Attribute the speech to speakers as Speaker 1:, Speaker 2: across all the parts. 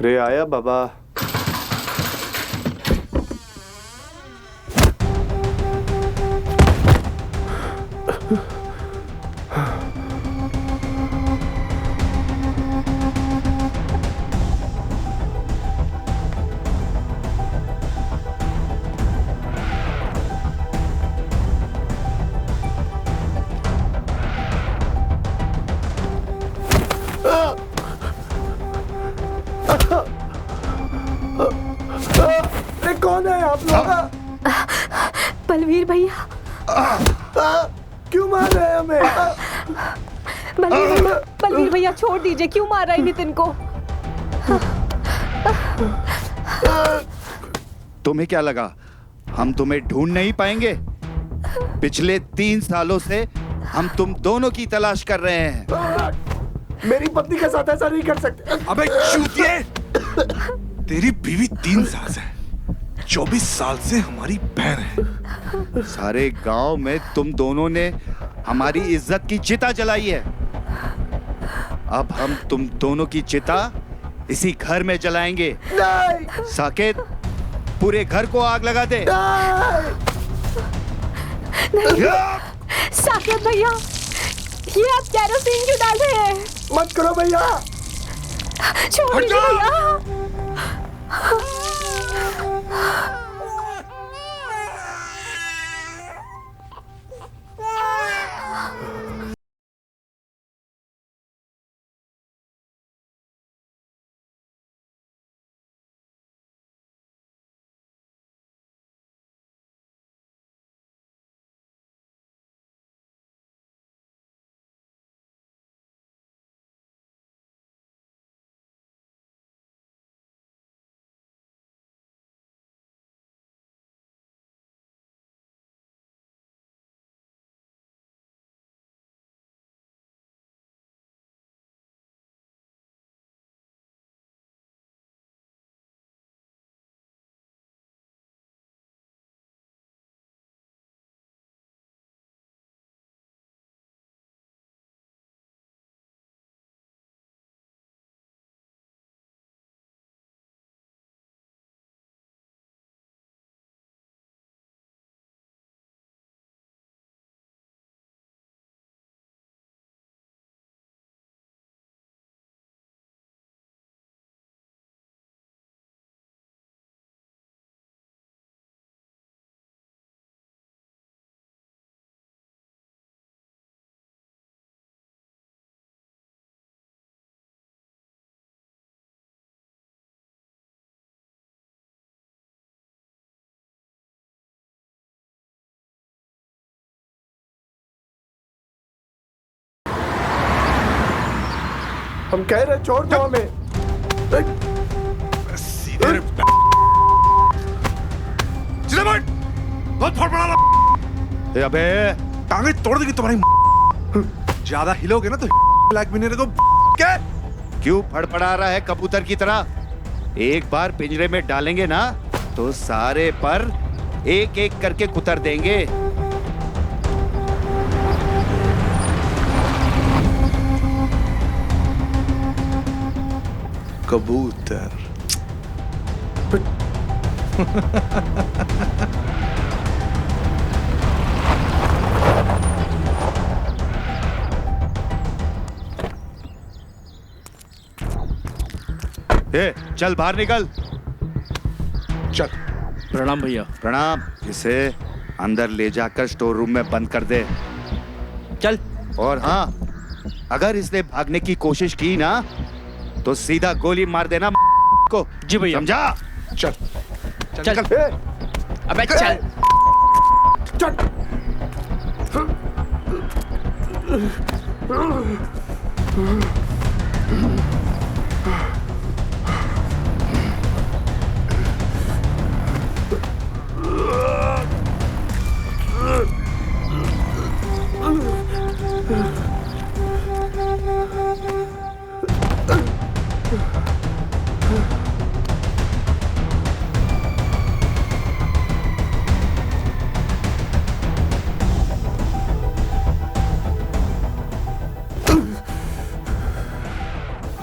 Speaker 1: रे आया बाबा। कौन है आप लोग?
Speaker 2: बलवीर भैया।
Speaker 1: क्यों मार रहे हैं हमें?
Speaker 2: बलवीर भैया छोड़ दीजिए, क्यों मार रहा है नितिन को?
Speaker 3: तुम्हें क्या लगा हम तुम्हें ढूंढ नहीं पाएंगे? पिछले 3 सालों से हम तुम दोनों की तलाश कर रहे हैं।
Speaker 1: मेरी पत्नी के साथ ऐसा नहीं कर सकते।
Speaker 4: अबे चूतिए! तेरी बीवी 3 साल से, 24 साल से हमारी बहन है।
Speaker 3: सारे गांव में तुम दोनों ने हमारी इज्जत की चिता जलाई है। अब हम तुम दोनों की चिता इसी घर में जलाएंगे।
Speaker 1: नहीं!
Speaker 3: साकेत, पूरे घर को आग लगा दे।
Speaker 2: नहीं। साकेत भैया, ये आप केरोसिन क्यों डाल रहे हैं?
Speaker 1: मत करो भैया।
Speaker 2: छोड़ दीजिए भैया।
Speaker 1: हम कह रहे छोड़ दो हमें।
Speaker 4: सीधे बहुत फड़फड़ा रहा।
Speaker 3: अबे
Speaker 4: टांगे तोड़ देगी तुम्हारी। ज्यादा हिलोगे ना तो ब्लैक मिनर को क्या?
Speaker 3: क्यों फड़फड़ा रहा है कबूतर की तरह? एक बार पिंजरे में डालेंगे ना तो सारे पर एक एक करके कुतर देंगे।
Speaker 4: कबूतर।
Speaker 3: ए, चल बाहर निकल।
Speaker 4: चल।
Speaker 5: प्रणाम भैया।
Speaker 3: प्रणाम। इसे अंदर ले जाकर स्टोर रूम में बंद कर दे।
Speaker 5: चल।
Speaker 3: और हाँ, अगर इसने भागने की कोशिश की ना तो सीधा गोली मार देना को।
Speaker 5: जी भैया।
Speaker 3: समझा?
Speaker 4: चल
Speaker 5: चल। अबे चल।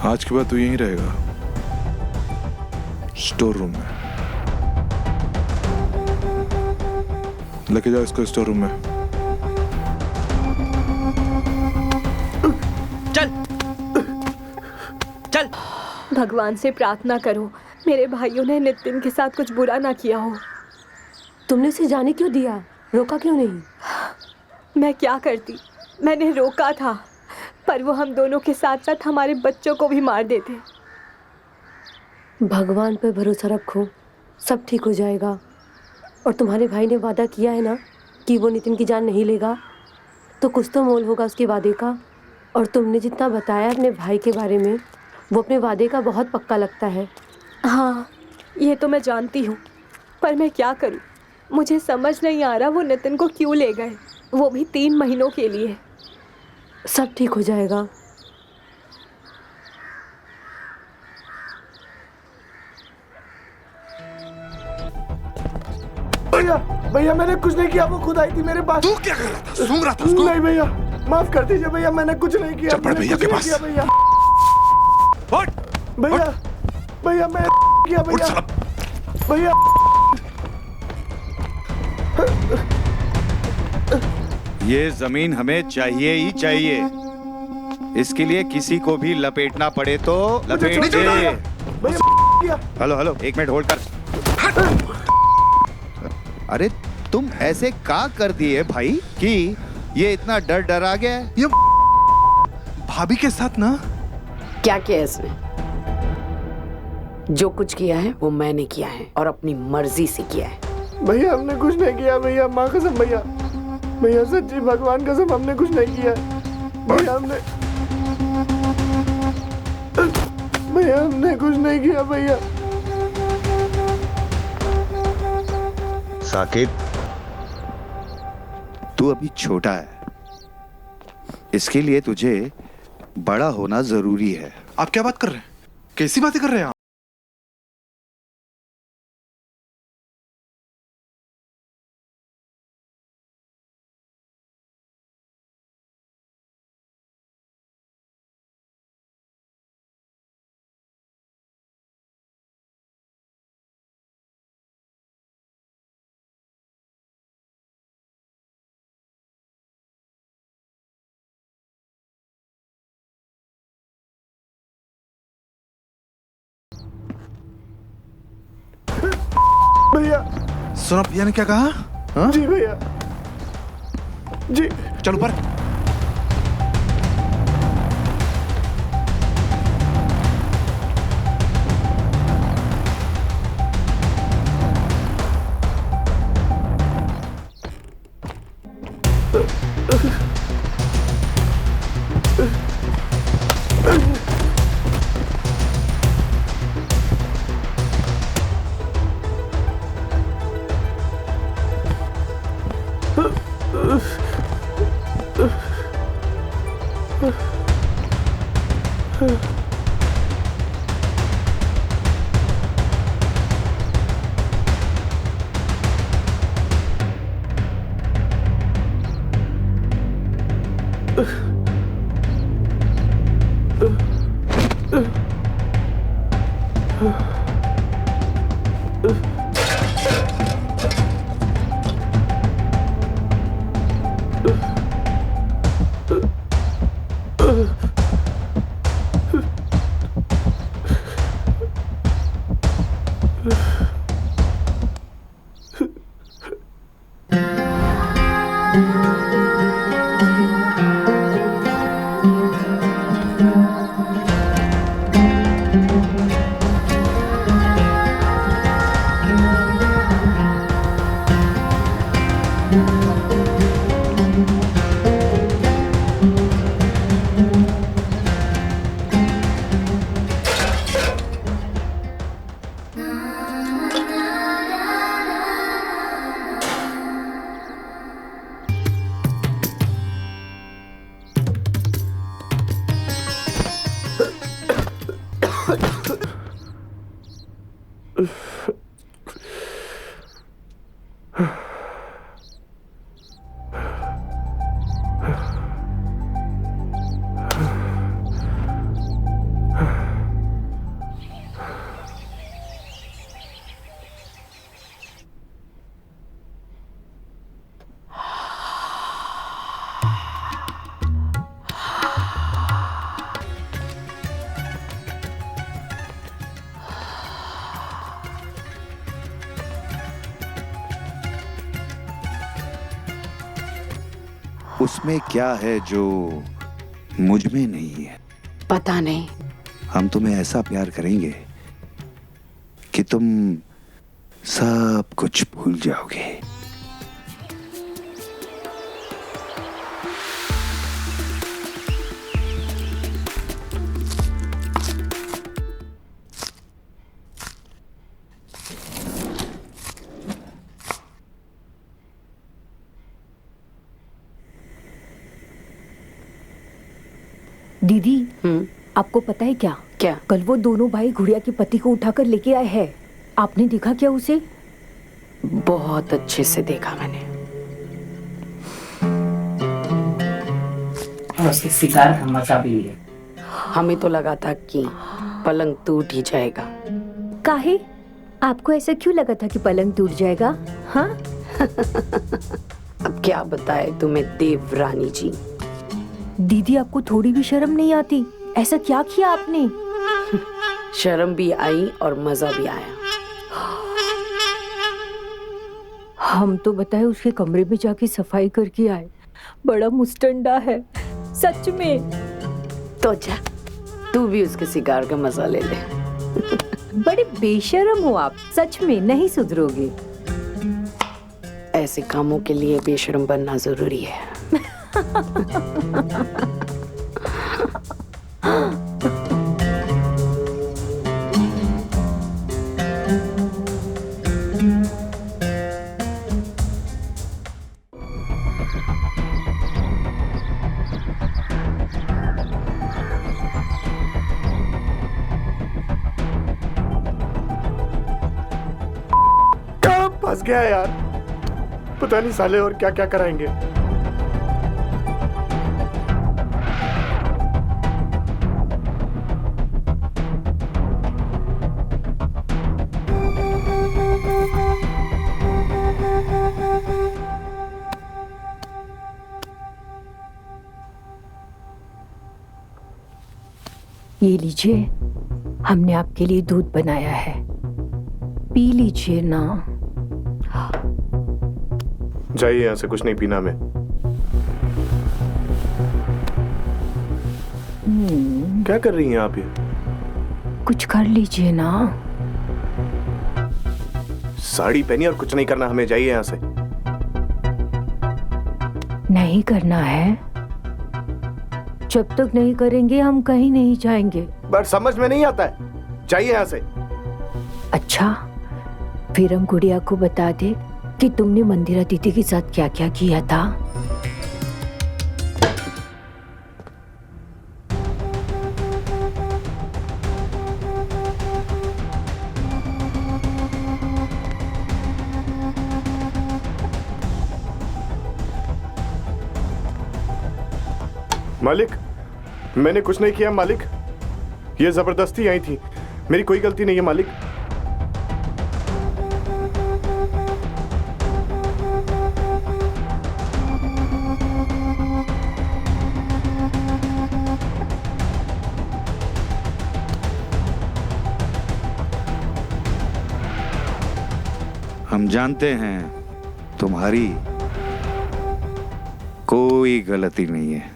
Speaker 4: आज के बाद तू यहीं रहेगा। स्टोर रूम में। लेके जाओ इसको स्टोर रूम में।
Speaker 5: चल चल।
Speaker 2: भगवान से प्रार्थना करो मेरे भाइयों ने नितिन के साथ कुछ बुरा ना किया हो।
Speaker 6: तुमने उसे जाने क्यों दिया? रोका क्यों नहीं?
Speaker 2: मैं क्या करती, मैंने रोका था, पर वो हम दोनों के साथ साथ हमारे बच्चों को भी मार देते।
Speaker 6: भगवान पर भरोसा रखो, सब ठीक हो जाएगा। और तुम्हारे भाई ने वादा किया है ना कि वो नितिन की जान नहीं लेगा, तो कुछ तो मोल होगा उसके वादे का। और तुमने जितना बताया अपने भाई के बारे में, वो अपने वादे का बहुत पक्का लगता है।
Speaker 2: हाँ, ये तो मैं जानती हूँ, पर मैं क्या करूँ? मुझे समझ नहीं आ रहा वो नितिन को क्यों ले गए, वो भी 3 महीनों के लिए।
Speaker 6: सब ठीक हो जाएगा।
Speaker 1: भैया भैया मैंने कुछ नहीं किया, वो खुद आई थी मेरे पास।
Speaker 4: तू क्या कर रहा था? सूंघ रहा था उसको?
Speaker 1: नहीं भैया, माफ कर दीजिए भैया, मैंने कुछ नहीं किया।
Speaker 4: चल पड़ भैया के पास।
Speaker 1: भैया
Speaker 4: उठ,
Speaker 1: भैया भैया मैं किया
Speaker 4: उठ
Speaker 1: भैया।
Speaker 4: साला।
Speaker 1: भैया
Speaker 3: ये जमीन हमें चाहिए ही चाहिए। इसके लिए किसी को भी लपेटना पड़े तो लपेट दे।
Speaker 1: भैया किया।
Speaker 3: हेलो हेलो, 1 मिनट होल्ड कर। अरे तुम ऐसे का कर दिए भाई कि ये इतना डर डरा गया है?
Speaker 4: ये भाभी के साथ ना।
Speaker 7: क्या किया है इसने? जो कुछ किया है वो मैंने किया है और अपनी मर्जी से किया है।
Speaker 1: भैया हमने कुछ नहीं किया भैया, माँ कसम भैया, भैया सच्ची भगवान कसम हमने कुछ नहीं किया भैया। हमने कुछ नहीं किया भैया।
Speaker 3: साकिब, तू अभी छोटा है, इसके लिए तुझे बड़ा होना जरूरी है।
Speaker 4: आप क्या बात कर रहे हैं? कैसी बातें कर रहे हैं आप?
Speaker 1: भैया
Speaker 4: सुना भैया ने क्या कहा? हाँ?
Speaker 1: जी भैया जी।
Speaker 4: चल ऊपर।
Speaker 3: उसमें क्या है जो मुझ में नहीं है?
Speaker 7: पता नहीं।
Speaker 3: हम तुम्हें ऐसा प्यार करेंगे कि तुम सब कुछ भूल जाओगे।
Speaker 6: दीदी, आपको पता है क्या?
Speaker 7: क्या?
Speaker 6: कल वो दोनों भाई गुड़िया के पति को उठाकर लेके आए हैं। आपने देखा क्या उसे?
Speaker 7: बहुत अच्छे से देखा मैंने। और उसके सिगार का मजा भी लिया। हमें तो लगा था कि पलंग टूट ही जाएगा।
Speaker 6: काहे? आपको ऐसा क्यों लगा था कि पलंग टूट जाएगा? हाँ?
Speaker 7: अब क्या बताए तुम्हें देवरानी जी।
Speaker 6: दीदी, आपको थोड़ी भी शर्म नहीं आती? ऐसा क्या किया आपने?
Speaker 7: शर्म भी आई और मजा भी आया।
Speaker 6: हम तो बताए उसके कमरे में जाके सफाई करके आए। बड़ा मुस्टंडा है सच में।
Speaker 7: तो जा, तू भी उसके सिगार का मजा ले ले।
Speaker 6: बड़े बेशर्म हो आप, सच में नहीं सुधरोगे।
Speaker 7: ऐसे कामों के लिए बेशर्म बनना जरूरी है।
Speaker 1: फंस गया यार, पता नहीं साले और क्या क्या कराएंगे।
Speaker 6: ये लीजिए, हमने आपके लिए दूध बनाया है, पी लीजिए ना।
Speaker 1: जाइए यहाँ से, कुछ नहीं पीना मैं। क्या कर रही हैं आप ये?
Speaker 6: कुछ कर लीजिए ना।
Speaker 1: साड़ी पहनी और कुछ नहीं करना हमें, जाइए यहाँ से।
Speaker 6: नहीं करना है? जब तक नहीं करेंगे हम कहीं नहीं जाएंगे।
Speaker 1: बट समझ में नहीं आता है, जाइए यहाँ से।
Speaker 6: अच्छा, फिर हम गुड़िया को बता दे कि तुमने मंदिरा दीदी के साथ क्या क्या किया था।
Speaker 1: मालिक, मैंने कुछ नहीं किया मालिक, ये जबरदस्ती आई थी, मेरी कोई गलती नहीं है मालिक।
Speaker 3: हम जानते हैं तुम्हारी कोई गलती नहीं है।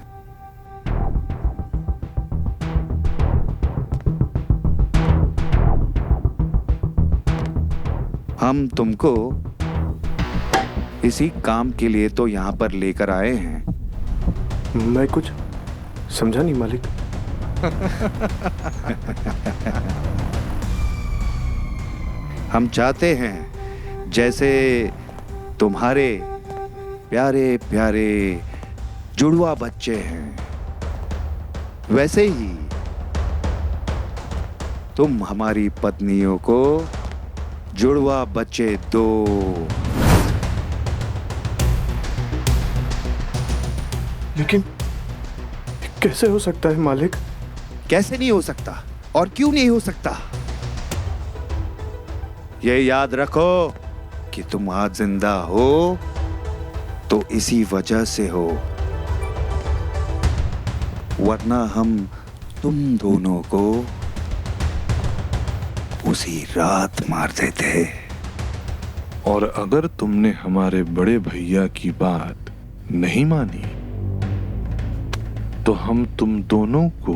Speaker 3: हम तुमको इसी काम के लिए तो यहां पर लेकर आए हैं।
Speaker 1: मैं कुछ समझा नहीं मालिक।
Speaker 3: हम चाहते हैं जैसे तुम्हारे प्यारे प्यारे जुड़वा बच्चे हैं, वैसे ही तुम हमारी पत्नियों को जुड़वा बच्चे दो।
Speaker 1: लेकिन कैसे हो सकता है मालिक?
Speaker 3: कैसे नहीं हो सकता और क्यों नहीं हो सकता? ये याद रखो कि तुम आज जिंदा हो तो इसी वजह से हो, वरना हम तुम दोनों को उसी रात मार देते।
Speaker 4: और अगर तुमने हमारे बड़े भैया की बात नहीं मानी तो हम तुम दोनों को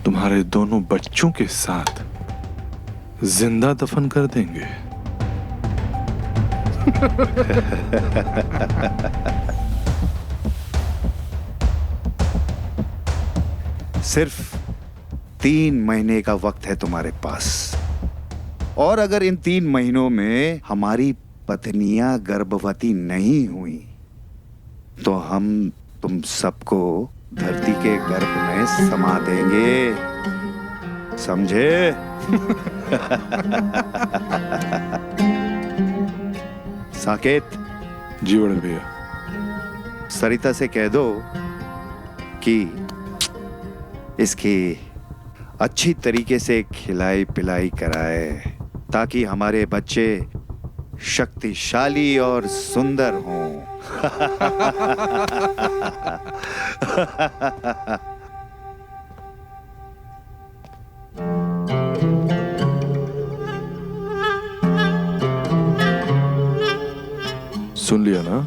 Speaker 4: तुम्हारे दोनों बच्चों के साथ जिंदा दफन कर देंगे।
Speaker 3: सिर्फ 3 महीने का वक्त है तुम्हारे पास, और अगर इन 3 महीनों में हमारी पत्नियां गर्भवती नहीं हुई तो हम तुम सबको धरती के गर्भ में समा देंगे, समझे? साकेत,
Speaker 4: जी बड़े भैया।
Speaker 3: सरिता से कह दो कि इसकी अच्छी तरीके से खिलाई पिलाई कराए, ताकि हमारे बच्चे शक्तिशाली और सुंदर हों।
Speaker 4: सुन लिया ना?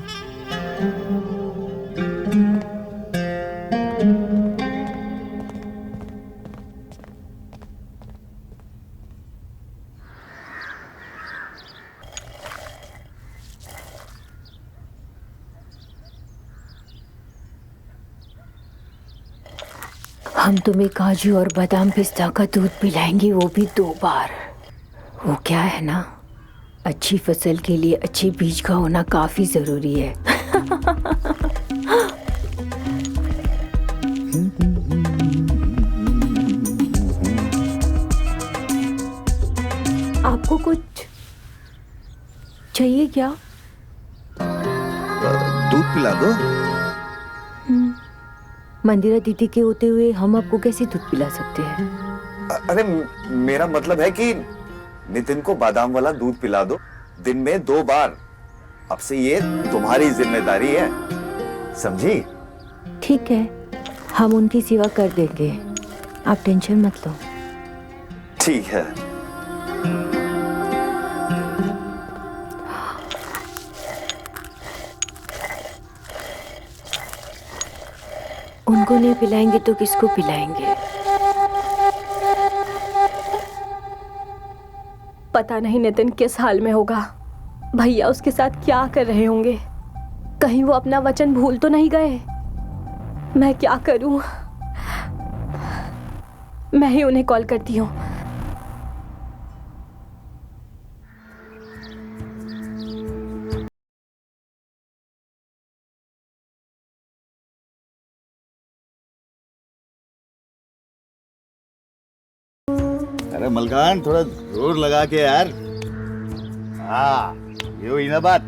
Speaker 6: हम तुम्हें काजू और बादाम पिस्ता का दूध पिलाएंगे, वो भी 2 बार। वो क्या है ना, अच्छी फसल के लिए अच्छे बीज का होना काफी जरूरी है। आपको कुछ चाहिए क्या?
Speaker 3: दूध पिला दो।
Speaker 6: मंदिरा दीदी के होते हुए हम आपको कैसे दूध पिला सकते हैं?
Speaker 3: अरे मेरा मतलब है कि नितिन को बादाम वाला दूध पिला दो, दिन में 2 बार। अब से ये तुम्हारी जिम्मेदारी है, समझी?
Speaker 6: ठीक है, हम उनकी सेवा कर देंगे, आप टेंशन मत लो।
Speaker 3: ठीक है।
Speaker 6: उनको नहीं पिलाएंगे तो किसको पिलाएंगे?
Speaker 2: पता नहीं नितिन किस हाल में होगा, भैया उसके साथ क्या कर रहे होंगे। कहीं वो अपना वचन भूल तो नहीं गए। मैं क्या करूं? मैं ही उन्हें कॉल करती हूँ।
Speaker 3: अरे मलकान, थोड़ा जोर लगा के यार। हाँ, ये हुई ना बात।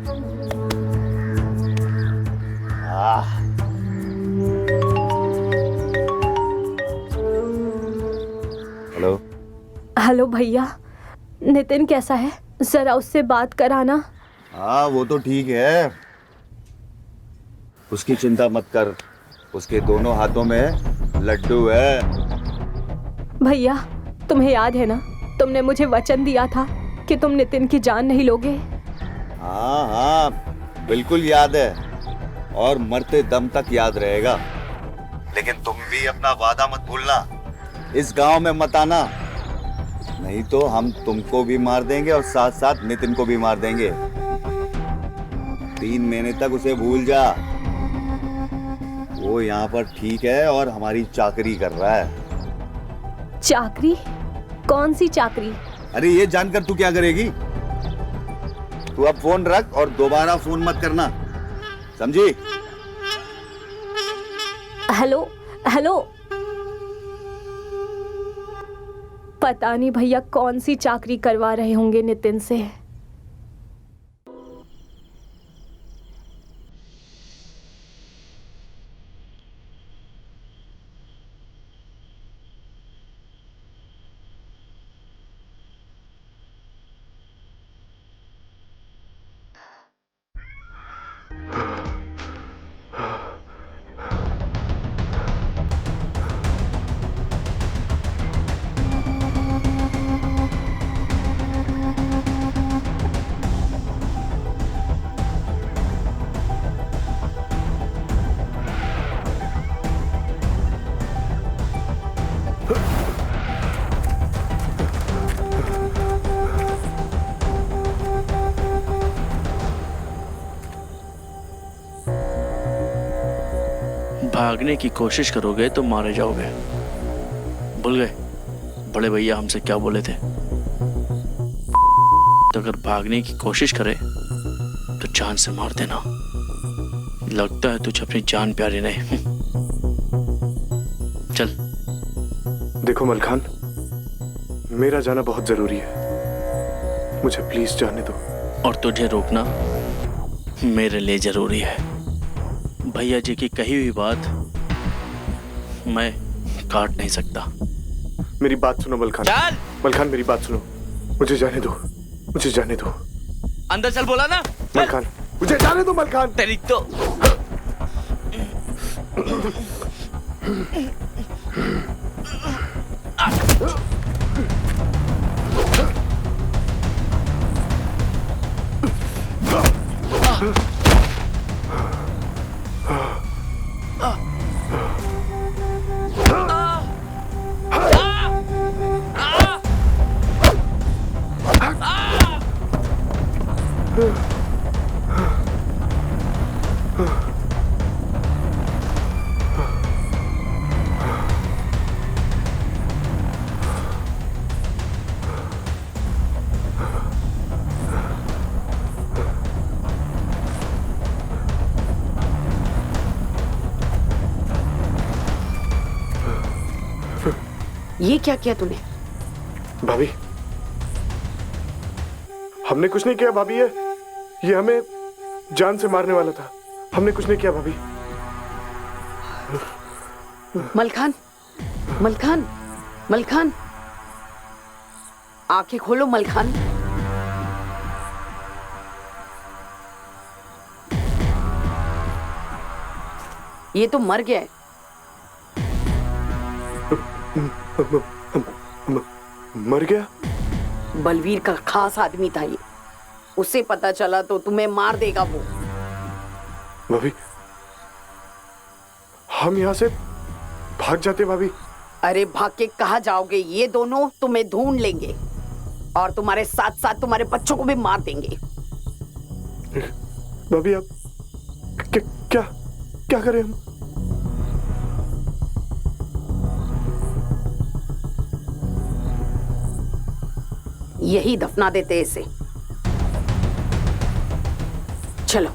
Speaker 3: हेलो।
Speaker 2: हेलो भैया, नितिन कैसा है? जरा उससे बात कराना।
Speaker 3: हाँ, वो तो ठीक है, उसकी चिंता मत कर। उसके दोनों हाथों में लड्डू है।
Speaker 2: भैया, तुम्हें याद है ना, तुमने मुझे वचन दिया था कि तुम नितिन की जान नहीं लोगे।
Speaker 3: हाँ हाँ, बिल्कुल याद है, और मरते दम तक याद रहेगा। लेकिन तुम भी अपना वादा मत भूलना, इस गांव में मत आना, नहीं तो हम तुमको भी मार देंगे और साथ साथ नितिन को भी मार देंगे। 3 महीने तक उसे भूल जा। वो यहाँ पर ठीक है और हमारी चाकरी कर रहा है।
Speaker 2: चाकरी? कौन सी चाकरी?
Speaker 3: अरे ये जानकर तू क्या करेगी? तू अब फोन रख और दोबारा फोन मत करना, समझी?
Speaker 2: Hello hello. पता नहीं भैया कौन सी चाकरी करवा रहे होंगे नितिन से।
Speaker 5: भागने की कोशिश करोगे तो मारे जाओगे। भूल गए बड़े भैया हमसे क्या बोले थे? तो अगर भागने की कोशिश करे तो जान से मार देना। लगता है तुझे अपनी जान प्यारी नहीं। चल।
Speaker 1: देखो मलखान, मेरा जाना बहुत जरूरी है, मुझे प्लीज जाने दो।
Speaker 5: और तुझे रोकना मेरे लिए जरूरी है। भैया जी की कही हुई बात मैं काट नहीं सकता।
Speaker 1: मेरी बात सुनो मलखान।
Speaker 5: चल।
Speaker 1: मलखान मेरी बात सुनो, मुझे जाने दो, मुझे जाने दो।
Speaker 5: अंदर चल बोला ना।
Speaker 1: मलखान मुझे जाने दो मलखान।
Speaker 5: तेरी तो
Speaker 7: ये क्या किया तूने?
Speaker 1: भाभी, हमने कुछ नहीं किया भाभी। ये हमें जान से मारने वाला था। हमने कुछ नहीं किया भाभी।
Speaker 7: मलखान, मलखान, मलखान, आंखें खोलो मलखान। ये तो मर गया है।
Speaker 1: मर गया?
Speaker 7: बलवीर का खास आदमी था ये। उसे पता चला तो तुम्हें मार देगा वो।
Speaker 1: भाभी, हम यहाँ से भाग जाते भाभी।
Speaker 7: अरे भाग के कहाँ जाओगे? ये दोनों तुम्हें ढूंढ लेंगे और तुम्हारे साथ साथ तुम्हारे बच्चों को भी मार देंगे।
Speaker 1: भाभी आप क्या क्या करें हम?
Speaker 7: यही दफना देते इसे। चलो।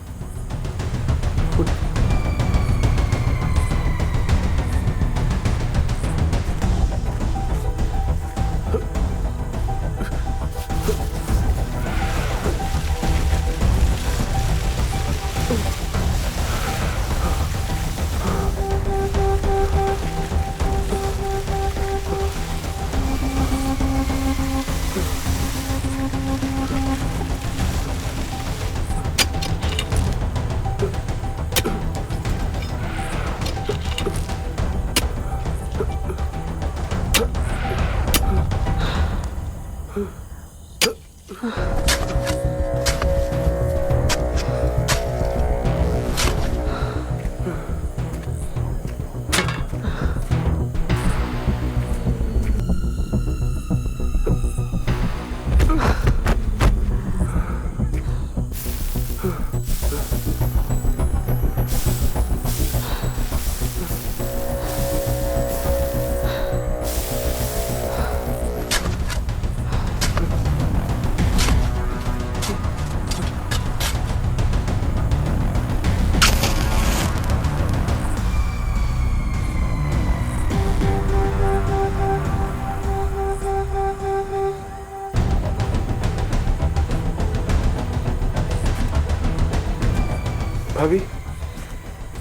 Speaker 1: भाभी,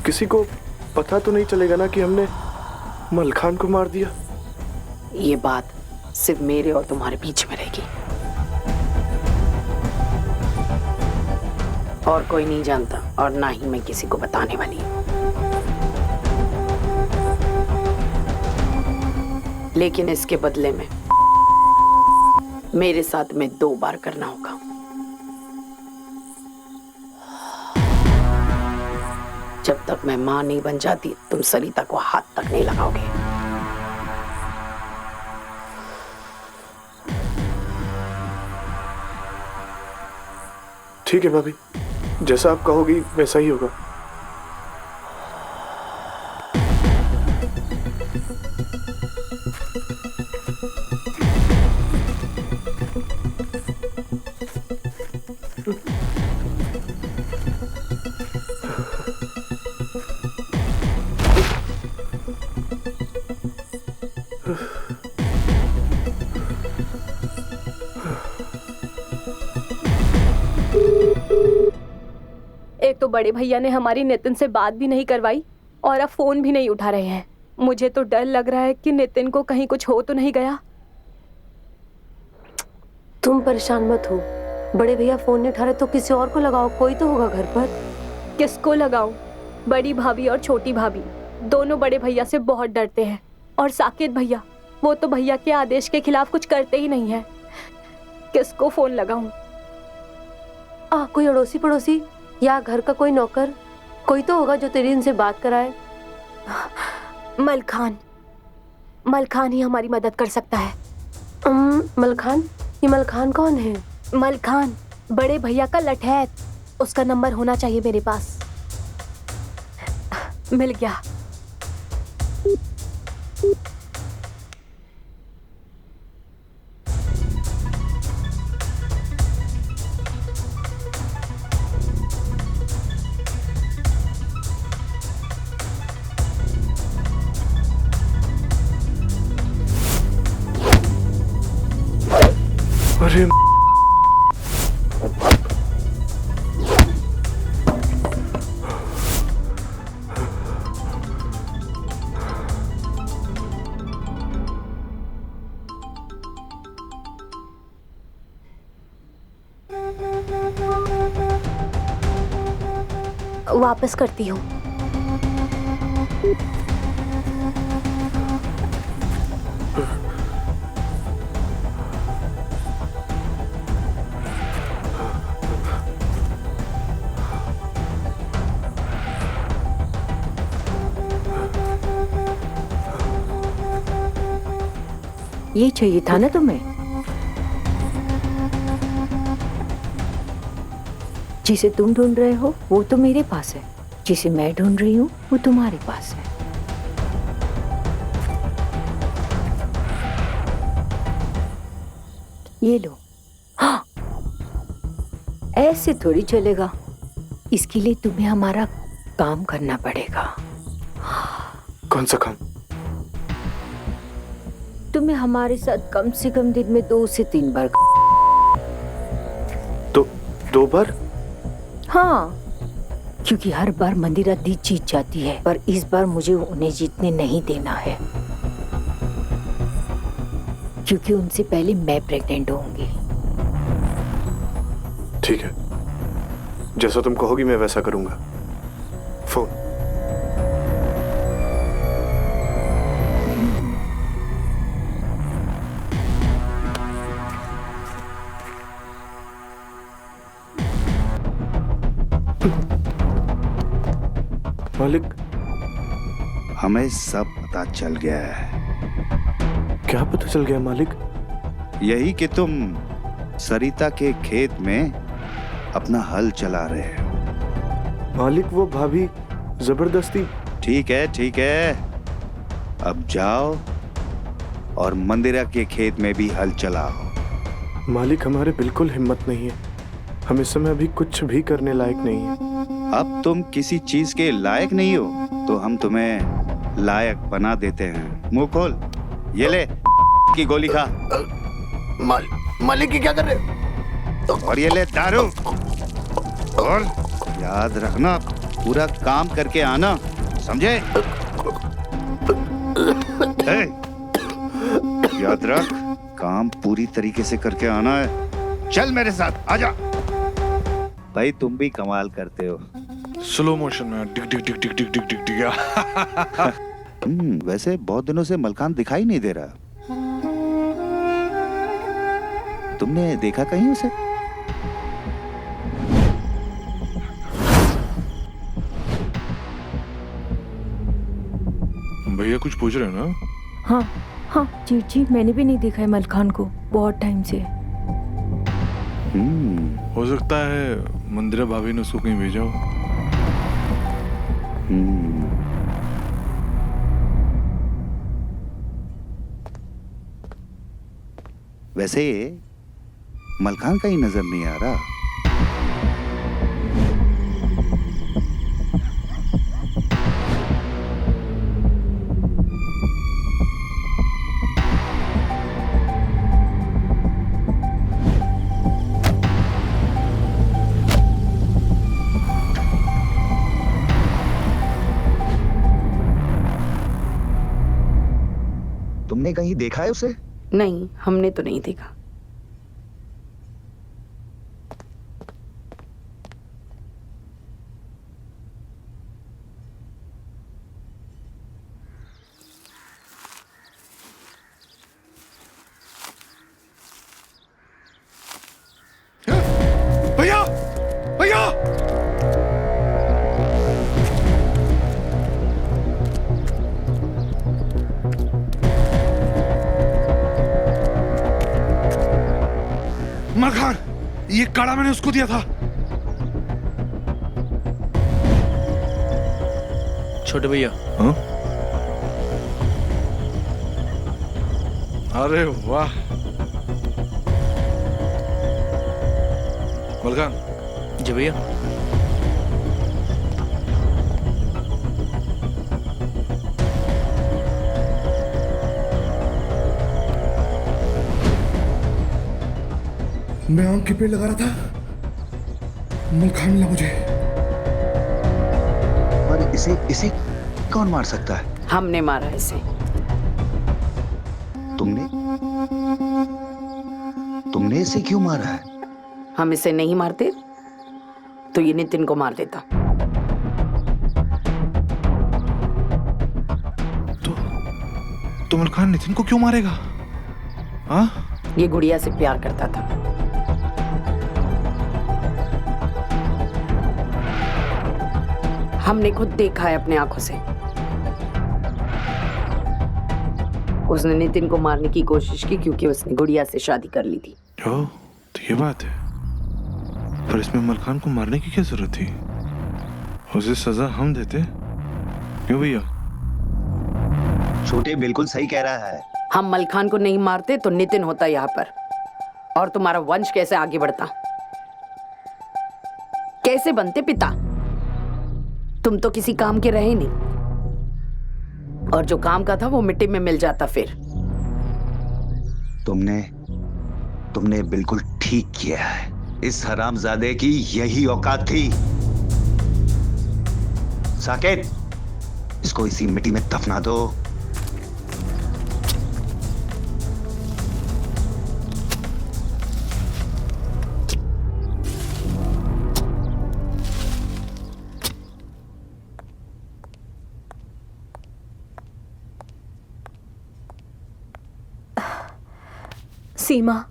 Speaker 1: किसी को पता तो नहीं चलेगा ना कि हमने मलखान को मार दिया?
Speaker 7: ये बात सिर्फ मेरे और तुम्हारे बीच में रहेगी और कोई नहीं जानता, और ना ही मैं किसी को बताने वाली हूं। लेकिन इसके बदले में मेरे साथ में 2 बार करना होगा। जब तक मैं मां नहीं बन जाती तुम सरिता को हाथ तक नहीं लगाओगे।
Speaker 1: ठीक है भाभी, जैसा आप कहोगी वैसा ही होगा।
Speaker 2: एक तो बड़े भैया ने हमारी नितिन से बात भी नहीं करवाई और अब फोन भी नहीं उठा रहे हैं। मुझे तो डर लग रहा है कि नितिन को कहीं कुछ हो तो नहीं गया।
Speaker 6: तुम परेशान मत हो, बड़े भैया फोन नहीं उठा रहे तो किसी और को लगाओ, कोई तो होगा घर पर।
Speaker 2: किसको लगाऊं? बड़ी भाभी और छोटी भाभी दोनों बड़े भैया से बहुत डरते हैं, और साकेत भैया, वो तो भैया के आदेश के खिलाफ कुछ करते ही नहीं है। किसको फोन लगाऊं?
Speaker 6: कोई अड़ोसी पड़ोसी या घर का कोई नौकर, कोई तो होगा जो तेरी इनसे बात कराए।
Speaker 2: मलखान ही हमारी मदद कर सकता है।
Speaker 6: मलखान? ये मलखान कौन है?
Speaker 2: मलखान बड़े भैया का लठैत, उसका नंबर होना चाहिए मेरे पास। मिल गया।
Speaker 1: अरे
Speaker 2: वापस करती हूँ।
Speaker 8: ये चाहिए था ना तुम्हें? जिसे तुम ढूंढ रहे हो वो तो मेरे पास है, जिसे मैं ढूंढ रही हूँ वो तुम्हारे पास है। ये लो। हाँ, ऐसे थोड़ी चलेगा, इसके लिए तुम्हें हमारा काम करना पड़ेगा।
Speaker 1: कौन सा काम?
Speaker 8: तुम्हें हमारे साथ कम से कम दिन में 2 से 3 बार।
Speaker 1: तो 2 बार?
Speaker 8: हाँ, क्योंकि हर बार मंदिरा दी जीत जाती है, पर इस बार मुझे उन्हें जीतने नहीं देना है, क्योंकि उनसे पहले मैं प्रेग्नेंट होंगी।
Speaker 1: ठीक है, जैसा तुम कहोगी मैं वैसा करूंगा। फोन। मालिक,
Speaker 3: हमें सब पता चल गया है।
Speaker 1: क्या पता चल गया मालिक?
Speaker 3: यही कि तुम सरिता के खेत में अपना हल चला रहे हो।
Speaker 1: मालिक, वो भाभी जबरदस्ती।
Speaker 3: ठीक है, अब जाओ और मंदिरा के खेत में भी हल चलाओ।
Speaker 1: मालिक, हमारे बिल्कुल हिम्मत नहीं है, हम इस समय अभी कुछ भी करने लायक नहीं है।
Speaker 3: अब तुम किसी चीज के लायक नहीं हो तो हम तुम्हें लायक बना देते हैं। मुंह खोल, ये ले की गोली खा।
Speaker 1: मालिक की क्या कर रहे हो?
Speaker 3: और ये ले दारू, और याद रखना पूरा काम करके आना, समझे? याद रख, काम पूरी तरीके से करके आना है। चल मेरे साथ, आजा। भाई तुम भी कमाल करते हो।
Speaker 4: स्लो मोशन में डिग डिग डिग डिग डिग डिग डिग डिग।
Speaker 3: वैसे बहुत दिनों से मलकान दिखाई नहीं दे रहा, तुमने देखा कहीं उसे?
Speaker 4: भैया कुछ पूछ रहे हो ना?
Speaker 8: हाँ जी, मैंने भी नहीं देखा है मलखान को बहुत टाइम से।
Speaker 4: हो सकता है मंदिरा भाभी ने उसको कहीं भेजा हो।
Speaker 3: वैसे मलखान का ही नजर नहीं आ रहा। कहीं देखा है उसे?
Speaker 7: नहीं, हमने तो नहीं देखा।
Speaker 4: भैया भैया मलखान, ये काड़ा मैंने उसको दिया था।
Speaker 5: छोटे भैया,
Speaker 4: हाँ? अरे वाह मलखान,
Speaker 5: जी भैया।
Speaker 4: मैं आंख के पेड़ लगा रहा था, मलखान मिला मुझे।
Speaker 3: और इसे इसे कौन मार सकता है?
Speaker 7: हमने मारा इसे।
Speaker 3: तुमने तुमने इसे क्यों मारा है?
Speaker 7: हम इसे नहीं मारते तो ये नितिन को मार देता।
Speaker 4: तो मलखान नितिन को क्यों मारेगा? हाँ?
Speaker 7: ये गुड़िया से प्यार करता था। हमने खुद देखा है अपने आंखों से। उसने नितिन को मारने की कोशिश की क्योंकि उसने गुड़िया से शादी कर ली थी।
Speaker 4: ओ, तो ये बात है। पर इसमें मलखान को मारने की क्या जरूरत थी? उसे सजा हम देते। क्यों भैया?
Speaker 3: छोटे बिल्कुल सही कह रहा है।
Speaker 7: हम मलखान को नहीं मारते तो नितिन होता यहाँ पर, और तुम्हारा वंश कैसे आगे बढ़ता, कैसे बनते पिता। तुम तो किसी काम के रहे नहीं, और जो काम का था वो मिट्टी में मिल जाता। फिर
Speaker 3: तुमने बिल्कुल ठीक किया है। इस हरामजादे की यही औकात थी। साकेत, इसको इसी मिट्टी में दफना दो।
Speaker 2: सीमा,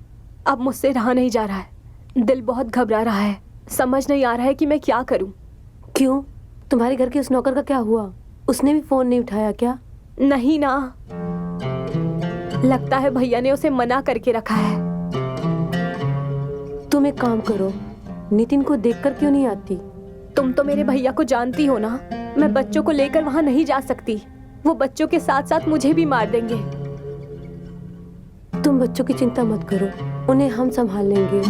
Speaker 2: अब मुझसे रहा नहीं जा रहा है। दिल बहुत घबरा रहा है। समझ नहीं आ रहा है कि मैं क्या करूं।
Speaker 6: क्यों? तुम्हारे घर के उस नौकर का क्या हुआ? उसने भी फोन नहीं उठाया क्या?
Speaker 2: नहीं ना, लगता है भैया ने उसे मना करके रखा है।
Speaker 6: तुम एक काम करो, नितिन को देखकर क्यों नहीं आती?
Speaker 2: तुम तो मेरे भैया को जानती हो ना, मैं बच्चों को लेकर वहां नहीं जा सकती। वो बच्चों के साथ साथ मुझे भी मार देंगे।
Speaker 6: तुम बच्चों की चिंता मत करो, उन्हें हम संभाल लेंगे।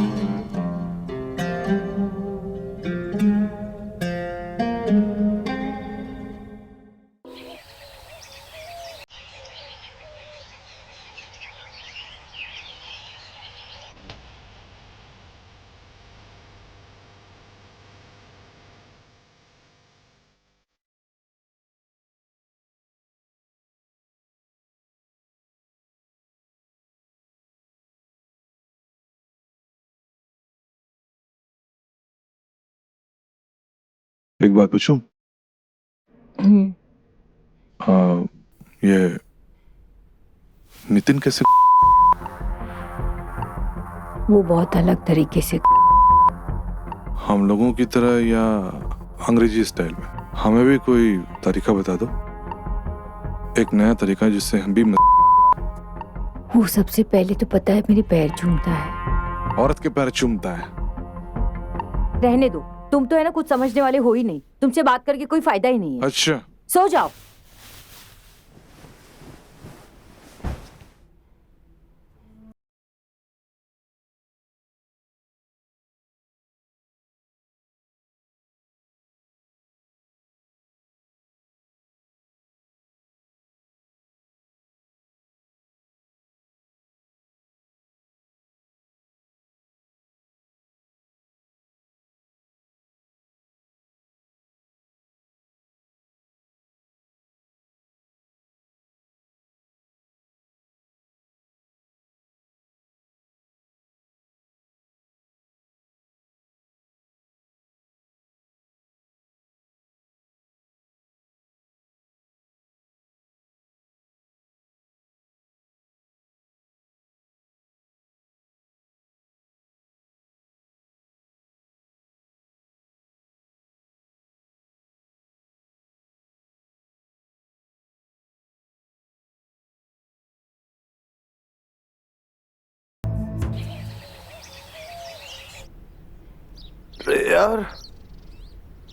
Speaker 4: एक बात पूछूं? ये नितिन कैसे?
Speaker 8: वो बहुत अलग तरीके से।
Speaker 4: हम लोगों की तरह या अंग्रेजी स्टाइल में? हमें भी कोई तरीका बता दो, एक नया तरीका जिससे हम भी
Speaker 8: वो सबसे पहले तो पता है मेरे पैर चूमता है।
Speaker 4: औरत के पैर चूमता है?
Speaker 8: रहने दो, तुम तो है ना कुछ समझने वाले हो ही नहीं। तुमसे बात करके कोई फायदा ही नहीं है।
Speaker 4: अच्छा,
Speaker 8: सो जाओ।
Speaker 1: अरे यार,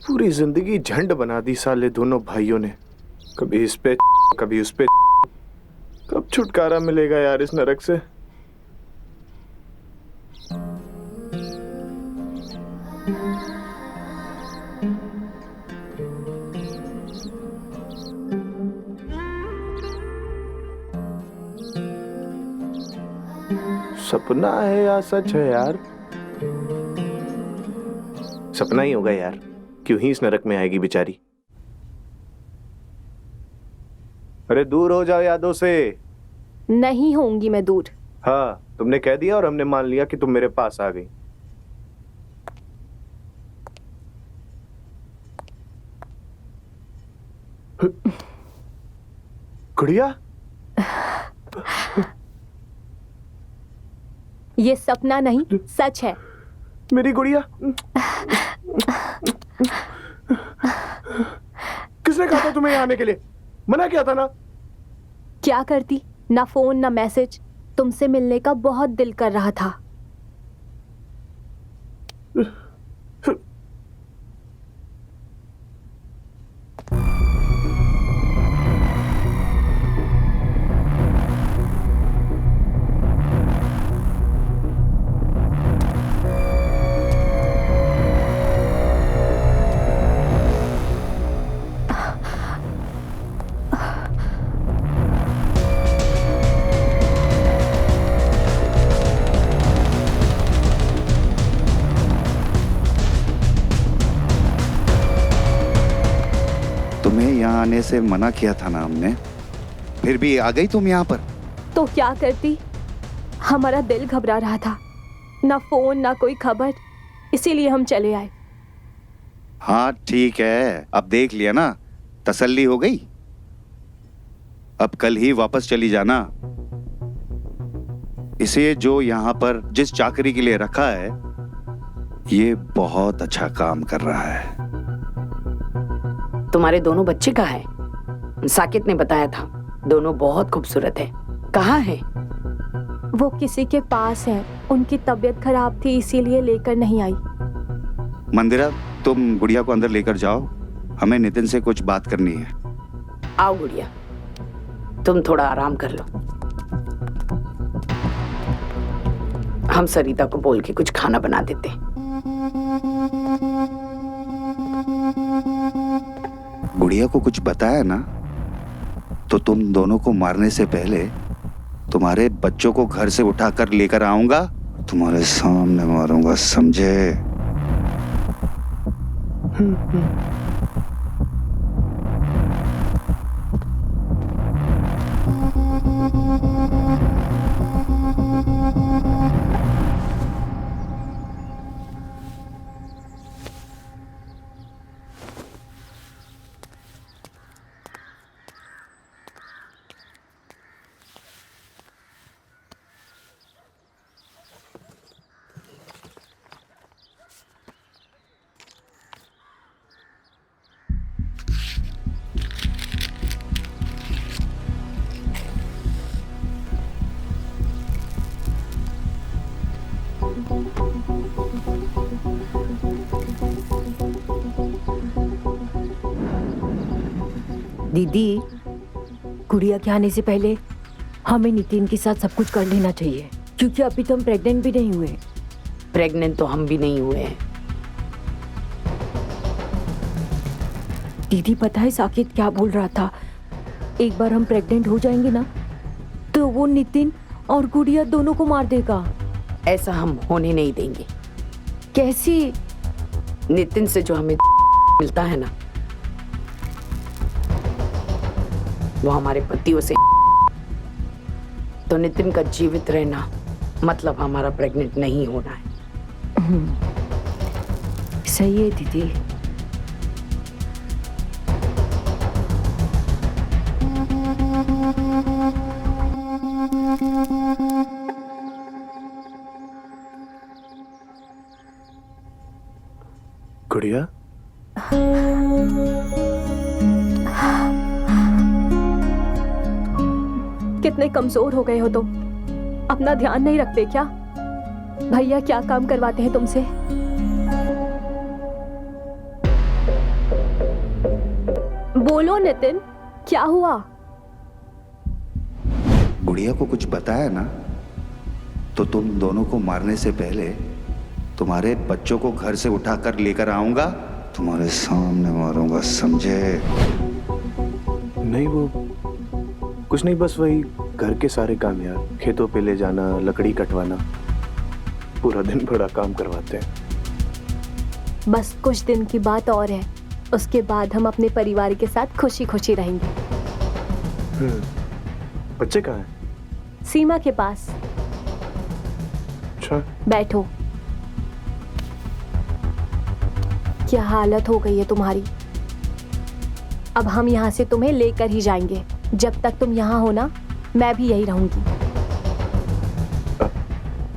Speaker 1: पूरी जिंदगी झंड बना दी साले दोनों भाइयों ने। कभी इस पे कभी उस पे। कब छुटकारा मिलेगा यार इस नरक से? सपना है या सच है यार? सपना ही होगा यार, क्यों ही इस नरक में आएगी बेचारी। अरे दूर हो जाओ यादों से।
Speaker 2: नहीं होंगी मैं दूर।
Speaker 1: हाँ, तुमने कह दिया और हमने मान लिया कि तुम मेरे पास आ गई। गुड़िया,
Speaker 2: ये सपना नहीं, सच है।
Speaker 1: मेरी गुड़िया। किसने कहा था तुम्हें यहाँ आने के लिए? मना किया था ना?
Speaker 2: क्या करती, ना फोन ना मैसेज। तुमसे मिलने का बहुत दिल कर रहा था।
Speaker 3: तुम्हें यहाँ आने से मना किया था ना हमने, फिर भी आ गई तुम यहाँ पर।
Speaker 2: तो क्या करती, हमारा दिल घबरा रहा था। ना फोन ना कोई खबर, इसीलिए हम चले आए।
Speaker 3: हाँ ठीक है, अब देख लिया ना, तसल्ली हो गई। अब कल ही वापस चली जाना। इसे जो यहाँ पर जिस चाकरी के लिए रखा है, ये बहुत अच्छा काम कर रहा है।
Speaker 7: तुम्हारे दोनों बच्चे कहाँ हैं? साकित ने बताया था दोनों बहुत खूबसूरत है। कहाँ है?
Speaker 2: वो किसी के पास है, उनकी तबीयत खराब थी इसीलिए लेकर नहीं आई।
Speaker 3: मंदिरा, तुम गुड़िया को अंदर लेकर जाओ, हमें नितिन से कुछ बात करनी है।
Speaker 7: आओ गुड़िया, तुम थोड़ा आराम कर लो। हम सरिता को बोल के कुछ खाना बना देते।
Speaker 3: गुड़िया को कुछ बताया ना तो तुम दोनों को मारने से पहले तुम्हारे बच्चों को घर से उठाकर लेकर आऊंगा, तुम्हारे सामने मारूंगा, समझे?
Speaker 8: दीदी, गुड़िया के आने से पहले हमें नितिन के साथ सब कुछ कर लेना चाहिए, क्योंकि अभी तो हम प्रेग्नेंट भी नहीं हुए।
Speaker 7: प्रेग्नेंट तो हम भी नहीं हुए हैं।
Speaker 8: दीदी पता है साकित क्या बोल रहा था? एक बार हम प्रेग्नेंट हो जाएंगे ना तो वो नितिन और गुड़िया दोनों को मार देगा।
Speaker 7: ऐसा हम होने नहीं देंगे।
Speaker 8: कैसी?
Speaker 7: नितिन से जो हमें मिलता है ना, वो हमारे पतियों से। तो नितिन का जीवित रहना मतलब हमारा प्रेग्नेंट नहीं होना है।
Speaker 8: सही है दीदी।
Speaker 1: गुड़िया,
Speaker 2: कितने कमजोर हो गए हो तुम, अपना ध्यान नहीं रखते क्या? भैया क्या काम करवाते हैं तुमसे? बोलो नितिन, क्या हुआ?
Speaker 3: गुड़िया को कुछ बताया ना तो तुम दोनों को मारने से पहले तुम्हारे बच्चों को घर से उठाकर लेकर आऊंगा, तुम्हारे सामने मारूंगा, समझे?
Speaker 1: नहीं, वो कुछ नहीं, बस वही घर के सारे काम यार, खेतों पे ले जाना, लकड़ी कटवाना, पूरा दिन बड़ा काम करवाते हैं।
Speaker 2: बस कुछ दिन की बात और है, उसके बाद हम अपने परिवार के साथ खुशी खुशी रहेंगे।
Speaker 1: बच्चे कहाँ हैं?
Speaker 2: सीमा के पास।
Speaker 1: अच्छा,
Speaker 2: बैठो। क्या हालत हो गई है तुम्हारी। अब हम यहाँ से तुम्हें लेकर ही जाएंगे। जब तक तुम यहाँ हो ना, मैं भी यही रहूंगी।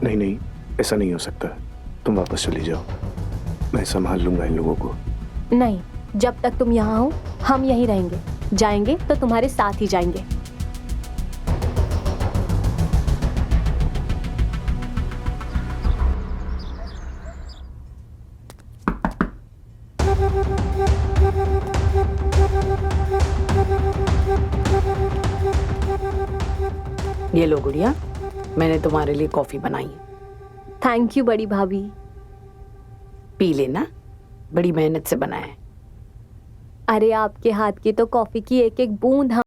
Speaker 1: नहीं नहीं, ऐसा नहीं हो सकता, तुम वापस चली जाओ, मैं संभाल लूंगा इन लोगों को।
Speaker 2: नहीं, जब तक तुम यहाँ हो हम यहीं रहेंगे। जाएंगे तो तुम्हारे साथ ही जाएंगे।
Speaker 7: ये लो गुड़िया, मैंने तुम्हारे लिए कॉफी बनाई है।
Speaker 2: थैंक यू बड़ी भाभी।
Speaker 7: पी लेना, बड़ी मेहनत से बनाया है।
Speaker 2: अरे आपके हाथ की तो कॉफी की एक एक बूंद हम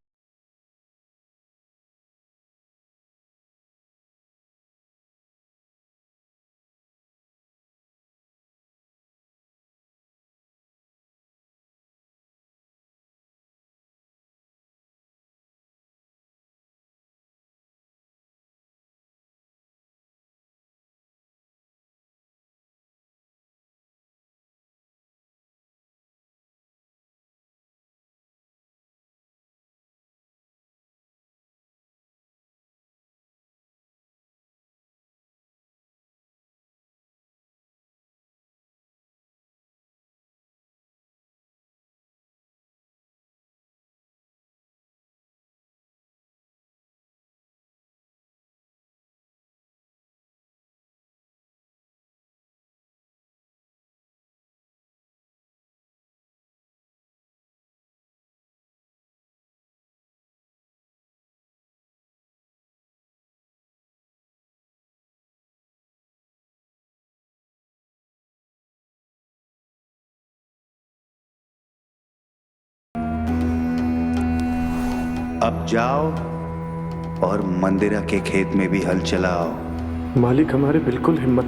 Speaker 3: अब जाओ और मंदिरा के खेत में भी हल चलाओ।
Speaker 1: मालिक हमारे बिल्कुल हिम्मत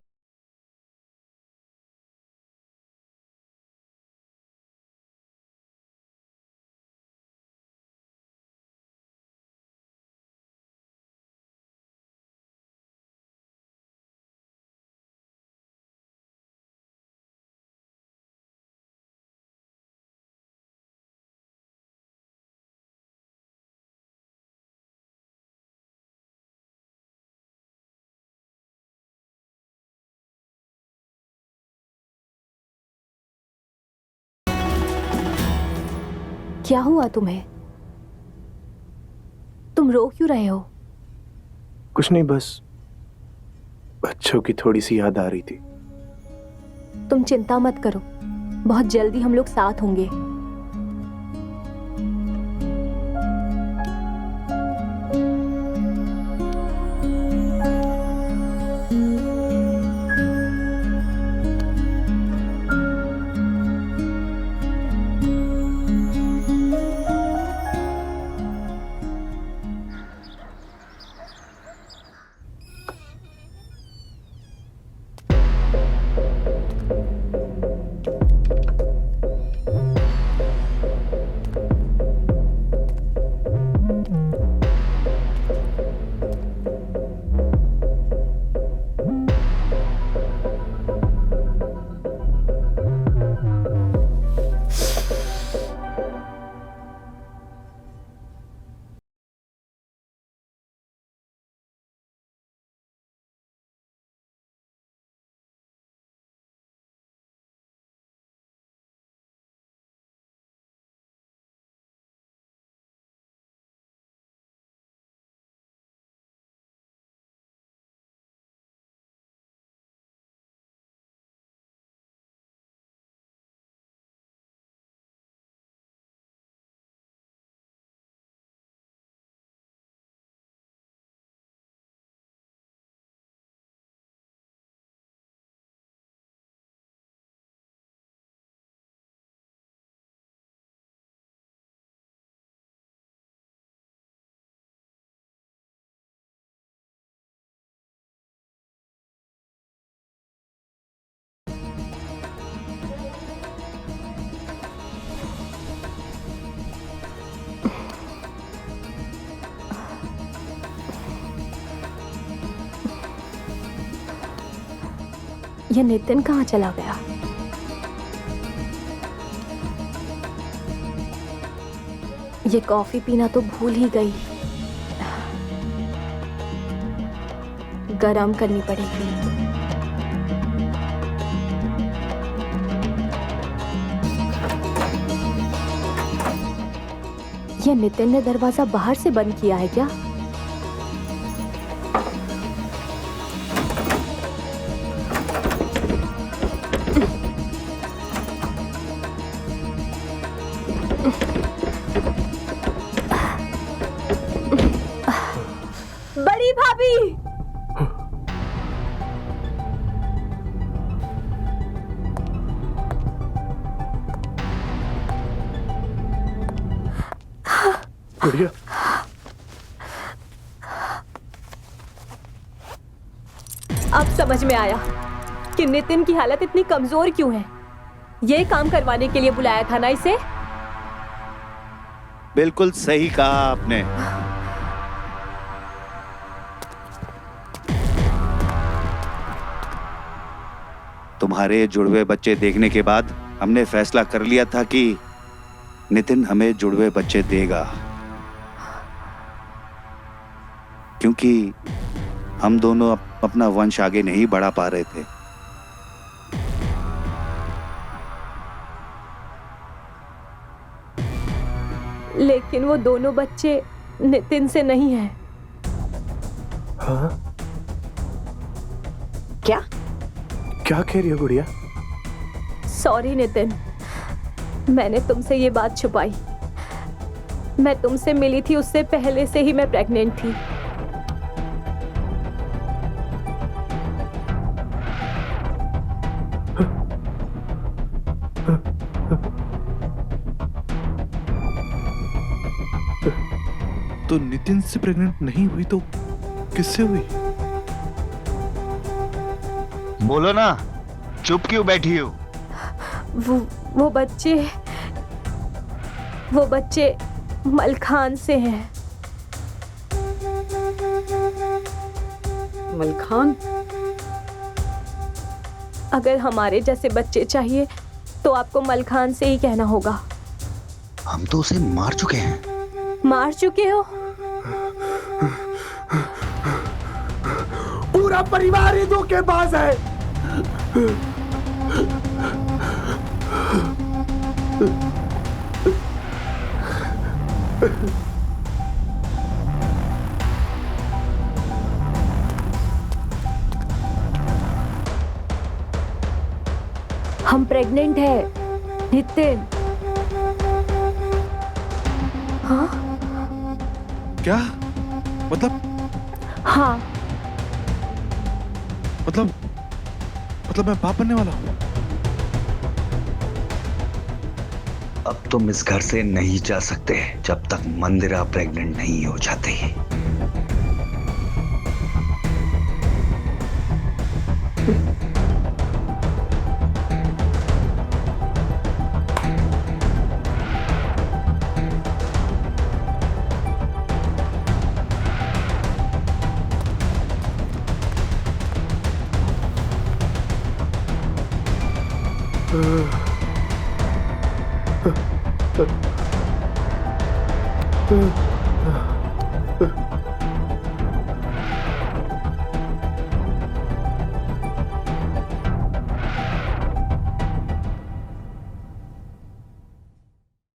Speaker 2: क्या हुआ तुम्हें? तुम रो क्यों रहे हो?
Speaker 1: कुछ नहीं, बस बच्चों की थोड़ी सी याद आ रही थी।
Speaker 2: तुम चिंता मत करो, बहुत जल्दी हम लोग साथ होंगे। ये नितिन कहाँ चला गया? ये कॉफी पीना तो भूल ही गई। गरम करनी पड़ेगी। ये नितिन ने दरवाजा बाहर से बंद किया है क्या? बड़ी भाभी,
Speaker 1: गुड़िया,
Speaker 2: अब समझ में आया कि नितिन की हालत इतनी कमजोर क्यों है। ये काम करवाने के लिए बुलाया था ना इसे?
Speaker 3: बिल्कुल सही कहा आपने। तुम्हारे जुड़वे बच्चे देखने के बाद हमने फैसला कर लिया था कि नितिन हमें जुड़वे बच्चे देगा, क्योंकि हम दोनों अपना वंश आगे नहीं बढ़ा पा रहे थे।
Speaker 2: लेकिन वो दोनों बच्चे नितिन से नहीं हैं।
Speaker 1: हाँ?
Speaker 7: क्या?
Speaker 1: क्या कह रही हो गुड़िया?
Speaker 2: सॉरी नितिन, मैंने तुमसे ये बात छुपाई। मैं तुमसे मिली थी उससे पहले से ही मैं प्रेग्नेंट थी।
Speaker 4: तो नितिन से प्रेग्नेंट नहीं हुई तो किससे हुई?
Speaker 3: बोलो ना, चुप क्यों बैठी हो?
Speaker 2: वो बच्चे मलखान से हैं।
Speaker 7: मलखान?
Speaker 2: अगर हमारे जैसे बच्चे चाहिए तो आपको मलखान से ही कहना होगा।
Speaker 3: हम तो उसे मार चुके हैं।
Speaker 2: मार चुके हो?
Speaker 1: पूरा परिवार ही धोखेबाज है।
Speaker 8: हम प्रेग्नेंट है नितिन।
Speaker 2: हाँ?
Speaker 4: क्या मतलब?
Speaker 2: हाँ।
Speaker 4: मतलब मैं बाप बनने वाला हूँ?
Speaker 3: अब तुम इस घर से नहीं जा सकते जब तक मंदिरा प्रेग्नेंट नहीं हो जाती।
Speaker 1: Uh...